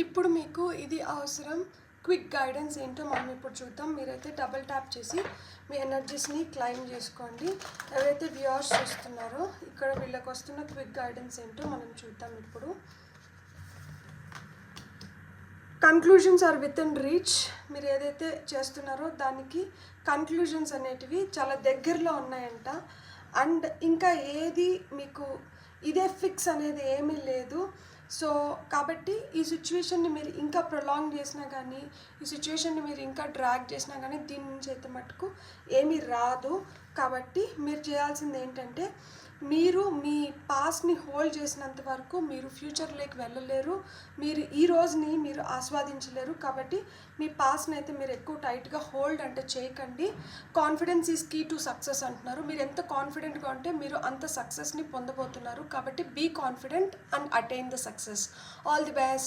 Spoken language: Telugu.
ఇప్పుడు మీకు ఇది అవసరం. క్విక్ గైడెన్స్ ఏంటో మనం ఇప్పుడు చూద్దాం. మీరైతే డబుల్ ట్యాప్ చేసి మీ ఎనర్జీస్ని క్లైమ్ చేసుకోండి. ఎవరైతే వ్యూవర్స్ చూస్తున్నారో ఇక్కడ వీళ్ళకి వస్తున్న క్విక్ గైడెన్స్ ఏంటో మనం చూద్దాం. ఇప్పుడు conclusions are within reach. మీరు ఏదైతే చేస్తున్నారో దానికి కన్క్లూజన్స్ అనేటివి చాలా దగ్గరలో ఉన్నాయంట. అండ్ ఇంకా ఏది మీకు ఇదే ఫిక్స్ అనేది ఏమీ లేదు. సో కాబట్టి ఈ సిచ్యువేషన్ని మీరు ఇంకా ప్రొలాంగ్ చేసినా కానీ, ఈ సిచ్యువేషన్ని మీరు ఇంకా డ్రాగ్ చేసినా కానీ దీని నుంచి అయితే మటుకు ఏమీ రాదు. కాబట్టి మీరు చేయాల్సింది ఏంటంటే, మీరు మీ పాస్ట్ని హోల్డ్ చేసినంత వరకు మీరు ఫ్యూచర్లోకి వెళ్ళలేరు. మీరు ఈ రోజుని మీరు ఆస్వాదించలేరు. కాబట్టి మీ పాస్ట్ని అయితే మీరు ఎక్కువ టైట్గా హోల్డ్ అంటే చేయకండి. Confidence is key to success అంటున్నారు. మీరు ఎంత కాన్ఫిడెంట్గా ఉంటే మీరు అంత సక్సెస్ని పొందబోతున్నారు. కాబట్టి be confident and attain the success. All the best.